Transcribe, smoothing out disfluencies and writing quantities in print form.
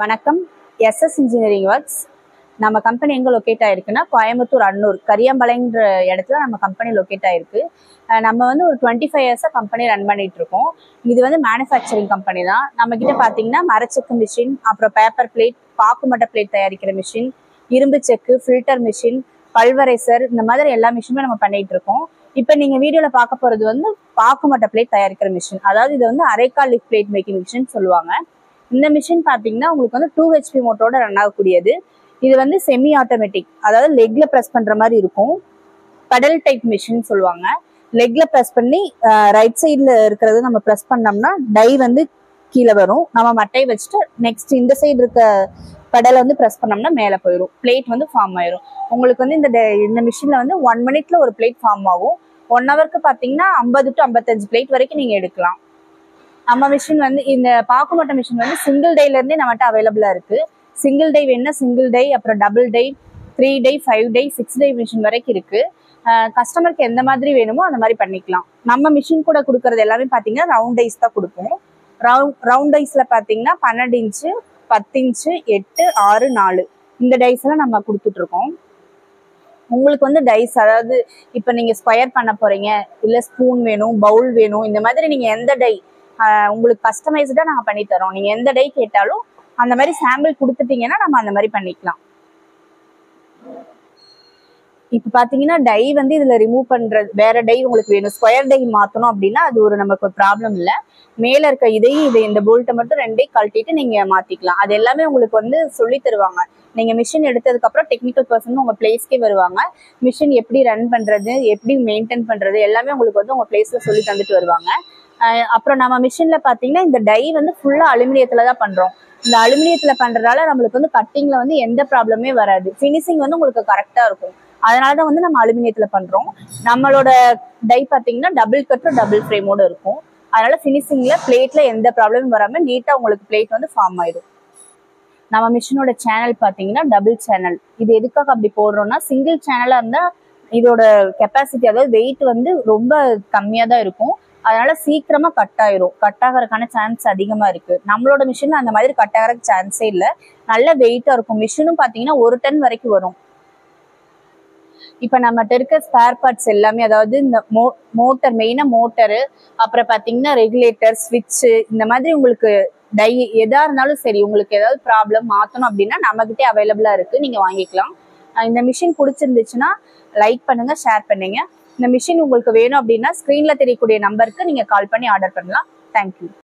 வணக்கம். SS engineering works நம்ம company எங்கே லொக்கேட் ஆயிருக்குன்னா கோயம்புத்தூர் அன்னூர் கரியாம்பாளையம்ன்ற இடத்துல நம்ம கம்பெனி லொக்கேட் ஆயிருக்கு. நம்ம வந்து ஒரு 25 இயர்ஸாக கம்பெனி ரன் பண்ணிட்டு இருக்கோம். இது வந்து மேனுஃபேக்சரிங் கம்பெனி தான். நம்ம கிட்ட பார்த்தீங்கன்னா மரச்செக்கு மிஷின், அப்புறம் பேப்பர் பிளேட், பாக்குமட்ட பிளேட் தயாரிக்கிற மிஷின், இரும்பு செக்கு, ஃபில்டர் மிஷின், பல்வரைசர், இந்த மாதிரி எல்லா மிஷினுமே நம்ம பண்ணிட்டு இருக்கோம். இப்போ நீங்க வீடியோல பார்க்க போறது வந்து பாக்குமட்ட பிளேட் தயாரிக்கிற மிஷின். அதாவது இது வந்து அரைக்கால் லிஃப்ட் பிளேட் மேக்கிங் மிஷின் சொல்லுவாங்க. இந்த மிஷின் பார்த்தீங்கன்னா உங்களுக்கு வந்து 2 HP மோட்டரோட ரன் ஆகக்கூடியது. இது வந்து செமி ஆட்டோமேட்டிக், அதாவது லெக்ல ப்ரெஸ் பண்ற மாதிரி இருக்கும். பெடல் டைப் மிஷின் சொல்லுவாங்க. லெக்ல ப்ரெஸ் பண்ணி ரைட் சைட்ல இருக்கிறது நம்ம ப்ரெஸ் பண்ணோம்னா டை வந்து கீழே வரும். நம்ம மட்டையை வச்சுட்டு நெக்ஸ்ட் இந்த சைடு இருக்க பெடலை வந்து ப்ரெஸ் பண்ணோம்னா மேலே போயிடும். பிளேட் வந்து ஃபார்ம் ஆயிரும். உங்களுக்கு வந்து இந்த மிஷின்ல வந்து 1 மினிட்ல ஒரு பிளேட் ஃபார்ம் ஆகும். 1 ஹவருக்கு பார்த்தீங்கன்னா 50 to 55 பிளேட் வரைக்கும் நீங்க எடுக்கலாம். நம்ம மிஷின் வந்து இந்த பாக்குமட்ட மிஷின் வந்து சிங்கிள் டைல இருந்தே நம்மகிட்ட அவைலபிளா இருக்கு. சிங்கிள் டை வேணும்னா சிங்கிள் டை, அப்புறம் double die, 3 die, 5 die, 6 die machine வரைக்கும் இருக்கு. கஸ்டமருக்கு எந்த மாதிரி வேணுமோ அந்த மாதிரி பண்ணிக்கலாம். நம்ம மிஷின் கூட கொடுக்கறது எல்லாமே பார்த்தீங்கன்னா ரவுண்ட் டைஸ் தான் கொடுப்போம். ரவுண்ட் டைஸ்ல பார்த்தீங்கன்னா 12 இன்ச்சு, 10 இன்ச்சு, 8, 6, 4 இந்த டைஸ் எல்லாம் நம்ம கொடுத்துட்டு இருக்கோம். உங்களுக்கு வந்து டைஸ், அதாவது இப்போ நீங்க ஸ்கொயர் பண்ண போறீங்க, இல்ல ஸ்பூன் வேணும், பவுல் வேணும், இந்த மாதிரி நீங்க எந்த டை உங்களுக்கு கஸ்டமைஸ்டா நாங்க பண்ணி தரோம். நீங்க எந்த டை கேட்டாலும் அந்த மாதிரி சாம்பிள் கொடுத்துட்டீங்கன்னா நம்ம அந்த மாதிரி பண்ணிக்கலாம். இப்ப பாத்தீங்கன்னா டை வந்து இதுல ரிமூவ் பண்றது, வேற டை உங்களுக்கு வேணும், ஸ்கொயர் டை மாத்தணும் அப்படின்னா அது ஒரு நமக்கு ப்ராப்ளம் இல்ல. மேல இருக்க இந்த போல்ட்டை மட்டும் 2 கழட்டிட்டு நீங்க மாத்திக்கலாம். அது எல்லாமே உங்களுக்கு வந்து சொல்லி தருவாங்க. நீங்க மிஷின் எடுத்ததுக்கு அப்புறம் டெக்னிக்கல் பர்சன் உங்க பிளேஸ்க்கே வருவாங்க. மிஷின் எப்படி ரன் பண்றது, எப்படி மெயின்டைன் பண்றது எல்லாமே உங்களுக்கு வந்து உங்க பிளேஸ்ல சொல்லி தந்துட்டு வருவாங்க. அப்புறம் நம்ம மிஷின்ல பாத்தீங்கன்னா இந்த டை வந்து ஃபுல்லா அலுமினியத்துல தான் பண்றோம். இந்த அலுமினியத்துல பண்றதால நம்மளுக்கு வந்து கட்டிங்ல வந்து எந்த ப்ராப்ளமே வராது. ஃபினிஷிங் வந்து உங்களுக்கு கரெக்டா இருக்கும். அதனாலதான் வந்து நம்ம அலுமினியத்துல பண்றோம். நம்மளோட டை பாத்தீங்கன்னா டபுள் கட், டபுள் ஃப்ரேமோட இருக்கும். அதனால ஃபினிஷிங்ல பிளேட்ல எந்த ப்ராப்ளமும் வராம நீட்டா உங்களுக்கு பிளேட் வந்து ஃபார்ம் ஆயிடும். நம்ம மிஷினோட சேனல் பாத்தீங்கன்னா டபுள் சேனல். இது எதுக்காக அப்படி போடுறோம்னா, சிங்கிள் சேனலா இருந்தா இதோட கெப்பாசிட்டி, அதாவது வெயிட் வந்து ரொம்ப கம்மியா தான் இருக்கும். அதனால சீக்கிரமா கட் ஆயிரும். கட் ஆகிறதுக்கான சான்ஸ் அதிகமா இருக்கு. நம்மளோட மிஷின்ல அந்த மாதிரி கட் ஆகிறதுக்கு சான்ஸே இல்லை. நல்ல வெயிட்டா இருக்கும். மிஷினும் பாத்தீங்கன்னா 1 டன் வரைக்கும் வரும். இப்ப நம்மகிட்ட இருக்க ஸ்பேர் பார்ட்ஸ் எல்லாமே, அதாவது இந்த மோட்டர், மெயினா மோட்டரு, அப்புறம் பாத்தீங்கன்னா ரெகுலேட்டர், ஸ்விட்ச், இந்த மாதிரி உங்களுக்கு டை எதா இருந்தாலும் சரி, உங்களுக்கு ஏதாவது ப்ராப்ளம் மாத்தணும் அப்படின்னா நம்ம கிட்டே அவைலபிளா இருக்கு, நீங்க வாங்கிக்கலாம். இந்த மிஷின் பிடிச்சிருந்துச்சுன்னா லைக் பண்ணுங்க, ஷேர் பண்ணுங்க. இந்த மிஷின் உங்களுக்கு வேணும் அப்படின்னா ஸ்கிரீன்ல தெரியக்கூடிய நம்பருக்கு நீங்க கால் பண்ணி ஆர்டர் பண்ணலாம். தேங்க்யூ.